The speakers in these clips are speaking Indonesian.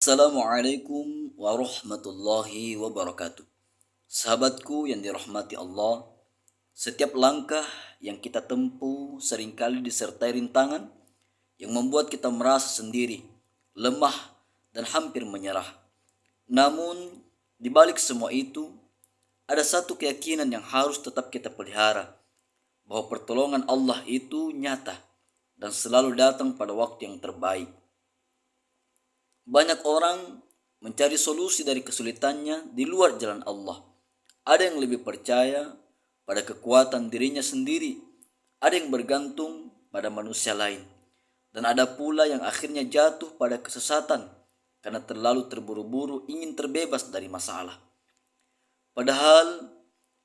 Assalamualaikum warahmatullahi wabarakatuh. Sahabatku yang dirahmati Allah, setiap langkah yang kita tempuh seringkali disertai rintangan yang membuat kita merasa sendiri, lemah, dan hampir menyerah. Namun, di balik semua itu, ada satu keyakinan yang harus tetap kita pelihara, bahwa pertolongan Allah itu nyata dan selalu datang pada waktu yang terbaik. Banyak orang mencari solusi dari kesulitannya di luar jalan Allah. Ada yang lebih percaya pada kekuatan dirinya sendiri, ada yang bergantung pada manusia lain, dan ada pula yang akhirnya jatuh pada kesesatan karena terlalu terburu-buru ingin terbebas dari masalah. Padahal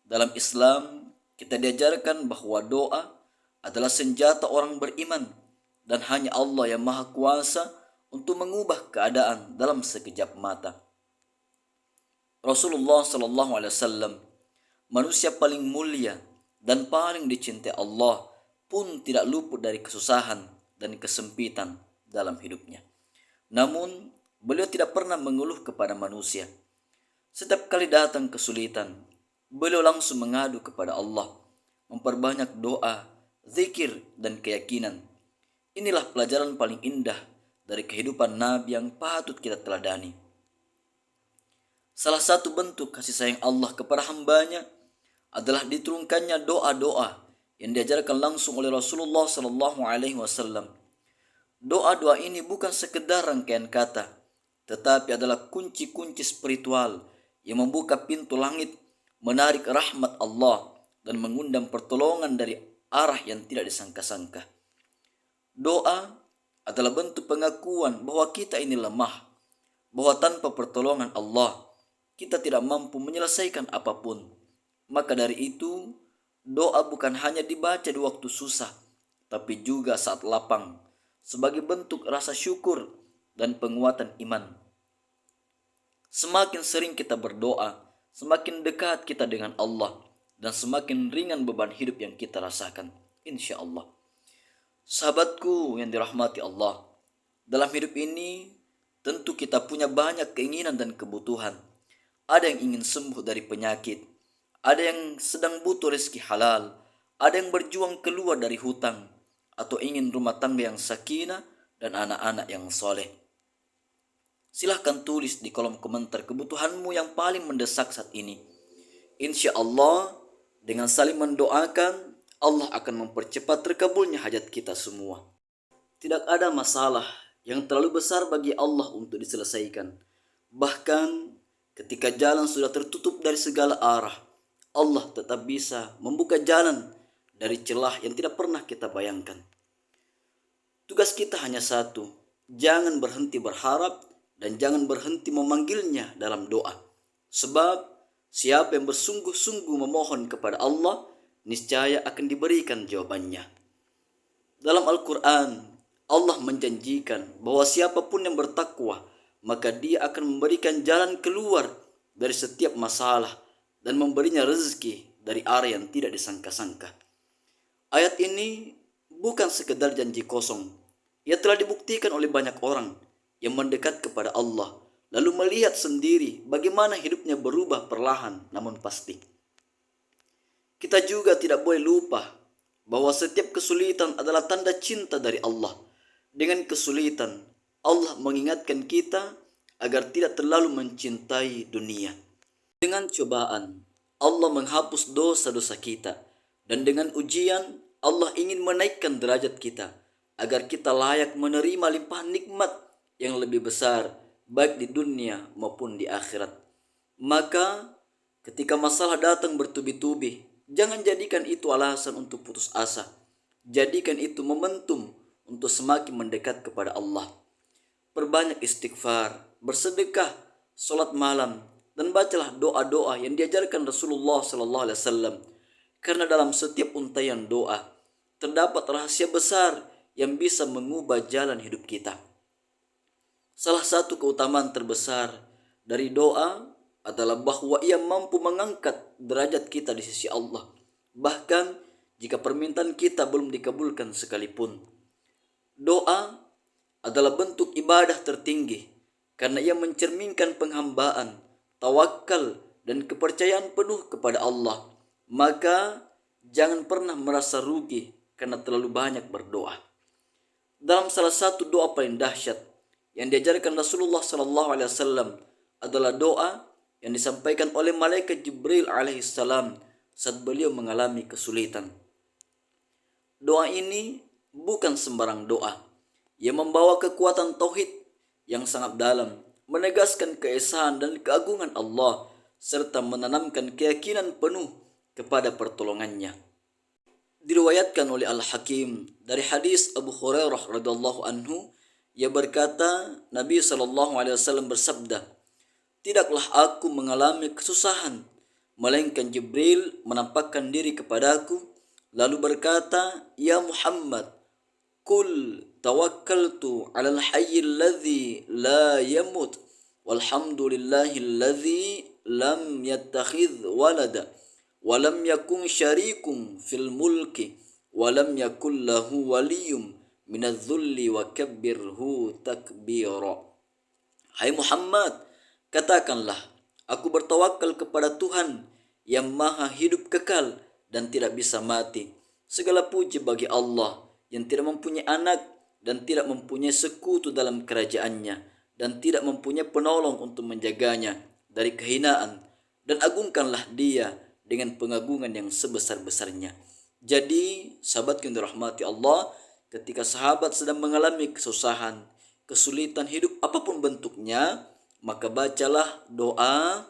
dalam Islam kita diajarkan bahwa doa adalah senjata orang beriman dan hanya Allah yang Maha Kuasa untuk mengubah keadaan dalam sekejap mata. Rasulullah Sallallahu Alaihi Wasallam, manusia paling mulia dan paling dicintai Allah, pun tidak luput dari kesusahan dan kesempitan dalam hidupnya. Namun, beliau tidak pernah mengeluh kepada manusia. Setiap kali datang kesulitan, beliau langsung mengadu kepada Allah, memperbanyak doa, zikir, dan keyakinan. Inilah pelajaran paling indah dari kehidupan Nabi yang patut kita teladani. Salah satu bentuk kasih sayang Allah kepada hambanya adalah diturunkannya doa-doa yang diajarkan langsung oleh Rasulullah Sallallahu Alaihi Wasallam. Doa-doa ini bukan sekedar rangkaian kata, tetapi adalah kunci-kunci spiritual yang membuka pintu langit, menarik rahmat Allah, dan mengundang pertolongan dari arah yang tidak disangka-sangka. Doa adalah bentuk pengakuan bahwa kita ini lemah, bahwa tanpa pertolongan Allah, kita tidak mampu menyelesaikan apapun. Maka dari itu, doa bukan hanya dibaca di waktu susah, tapi juga saat lapang, sebagai bentuk rasa syukur dan penguatan iman. Semakin sering kita berdoa, semakin dekat kita dengan Allah, dan semakin ringan beban hidup yang kita rasakan, insya Allah. Sahabatku yang dirahmati Allah, dalam hidup ini tentu kita punya banyak keinginan dan kebutuhan. Ada yang ingin sembuh dari penyakit, ada yang sedang butuh rezeki halal, ada yang berjuang keluar dari hutang, atau ingin rumah tangga yang sakinah dan anak-anak yang soleh. Silahkan tulis di kolom komentar kebutuhanmu yang paling mendesak saat ini. Insya Allah, dengan saling mendoakan, Allah akan mempercepat terkabulnya hajat kita semua. Tidak ada masalah yang terlalu besar bagi Allah untuk diselesaikan. Bahkan ketika jalan sudah tertutup dari segala arah, Allah tetap bisa membuka jalan dari celah yang tidak pernah kita bayangkan. Tugas kita hanya satu, jangan berhenti berharap dan jangan berhenti memanggilnya dalam doa. Sebab siapa yang bersungguh-sungguh memohon kepada Allah, niscaya akan diberikan jawabannya. Dalam Al-Quran, Allah menjanjikan bahwa siapapun yang bertakwa, maka dia akan memberikan jalan keluar dari setiap masalah dan memberinya rezeki dari arah yang tidak disangka-sangka. Ayat ini bukan sekedar janji kosong. Ia telah dibuktikan oleh banyak orang yang mendekat kepada Allah, lalu melihat sendiri bagaimana hidupnya berubah perlahan namun pasti. Kita juga tidak boleh lupa bahwa setiap kesulitan adalah tanda cinta dari Allah. Dengan kesulitan, Allah mengingatkan kita agar tidak terlalu mencintai dunia. Dengan cobaan, Allah menghapus dosa-dosa kita. Dan dengan ujian, Allah ingin menaikkan derajat kita agar kita layak menerima limpahan nikmat yang lebih besar baik di dunia maupun di akhirat. Maka ketika masalah datang bertubi-tubi, jangan jadikan itu alasan untuk putus asa. Jadikan itu momentum untuk semakin mendekat kepada Allah. Perbanyak istighfar, bersedekah, solat malam, dan bacalah doa-doa yang diajarkan Rasulullah Sallallahu Alaihi Wasallam. Karena dalam setiap untaian doa terdapat rahasia besar yang bisa mengubah jalan hidup kita. Salah satu keutamaan terbesar dari doa adalah bahwa ia mampu mengangkat derajat kita di sisi Allah. Bahkan jika permintaan kita belum dikabulkan sekalipun. Doa adalah bentuk ibadah tertinggi karena ia mencerminkan penghambaan, tawakal, dan kepercayaan penuh kepada Allah. Maka jangan pernah merasa rugi karena terlalu banyak berdoa. Dalam salah satu doa paling dahsyat yang diajarkan Rasulullah SAW adalah doa yang disampaikan oleh malaikat Jibril alaihissalam saat beliau mengalami kesulitan. Doa ini bukan sembarang doa. Ia membawa kekuatan tauhid yang sangat dalam, menegaskan keesaan dan keagungan Allah serta menanamkan keyakinan penuh kepada pertolongannya. Diriwayatkan oleh Al-Hakim dari hadis Abu Hurairah radhiyallahu anhu, ia berkata, Nabi SAW bersabda, "Tidaklah aku mengalami kesusahan, melainkan Jibril menampakkan diri kepadaku, lalu berkata, Ya Muhammad, Qul tawakkaltu 'alal hayyil ladzi la yamut walhamdulillahilladzi lam yattakhidh walada wa lam yakun syarikum fil mulki wa lam yakul lahu waliyyun minadh-dhulli wa kabbirhu takbira." Hai Muhammad, katakanlah, aku bertawakal kepada Tuhan yang maha hidup kekal dan tidak bisa mati. Segala puji bagi Allah yang tidak mempunyai anak dan tidak mempunyai sekutu dalam kerajaannya dan tidak mempunyai penolong untuk menjaganya dari kehinaan, dan agungkanlah dia dengan pengagungan yang sebesar-besarnya. Jadi sahabat yang dirahmati Allah, ketika sahabat sedang mengalami kesusahan, kesulitan hidup apapun bentuknya, maka bacalah doa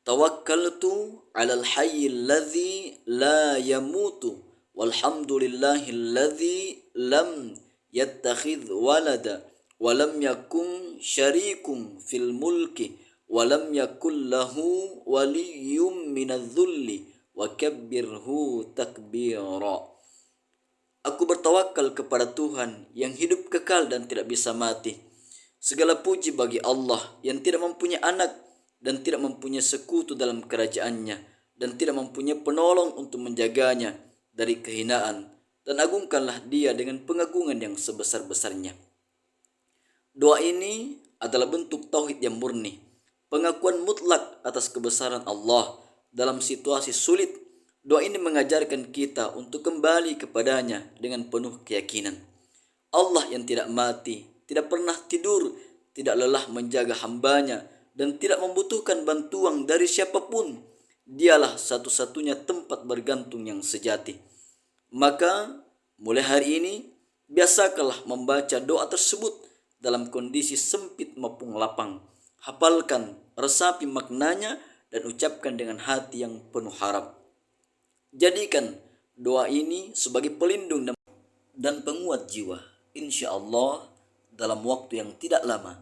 tawakkaltu 'alal hayyil ladzi la yamutu walhamdulillahilladzi lam yattakhidh walada wa lam yakun syarikum fil mulki wa lam yakul lahu waliyyun minadh-dhulli wa kabbirhu takbira. Aku bertawakal kepada Tuhan yang hidup kekal dan tidak bisa mati. Segala puji bagi Allah yang tidak mempunyai anak dan tidak mempunyai sekutu dalam kerajaannya dan tidak mempunyai penolong untuk menjaganya dari kehinaan, dan agungkanlah dia dengan pengagungan yang sebesar-besarnya. Doa ini adalah bentuk tauhid yang murni, pengakuan mutlak atas kebesaran Allah dalam situasi sulit. Doa ini mengajarkan kita untuk kembali kepadanya dengan penuh keyakinan. Allah yang tidak mati, tidak pernah tidur, tidak lelah menjaga hambanya, dan tidak membutuhkan bantuan dari siapapun. Dialah satu-satunya tempat bergantung yang sejati. Maka mulai hari ini, biasakanlah membaca doa tersebut dalam kondisi sempit maupun lapang. Hafalkan, resapi maknanya, dan ucapkan dengan hati yang penuh harap. Jadikan doa ini sebagai pelindung dan penguat jiwa. Insya Allah dalam waktu yang tidak lama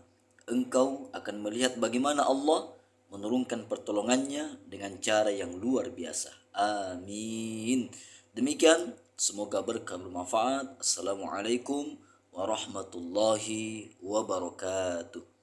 engkau akan melihat bagaimana Allah menurunkan pertolongannya dengan cara yang luar biasa. Amin. Demikian, semoga berkah bermanfaat. Assalamualaikum warahmatullahi wabarakatuh.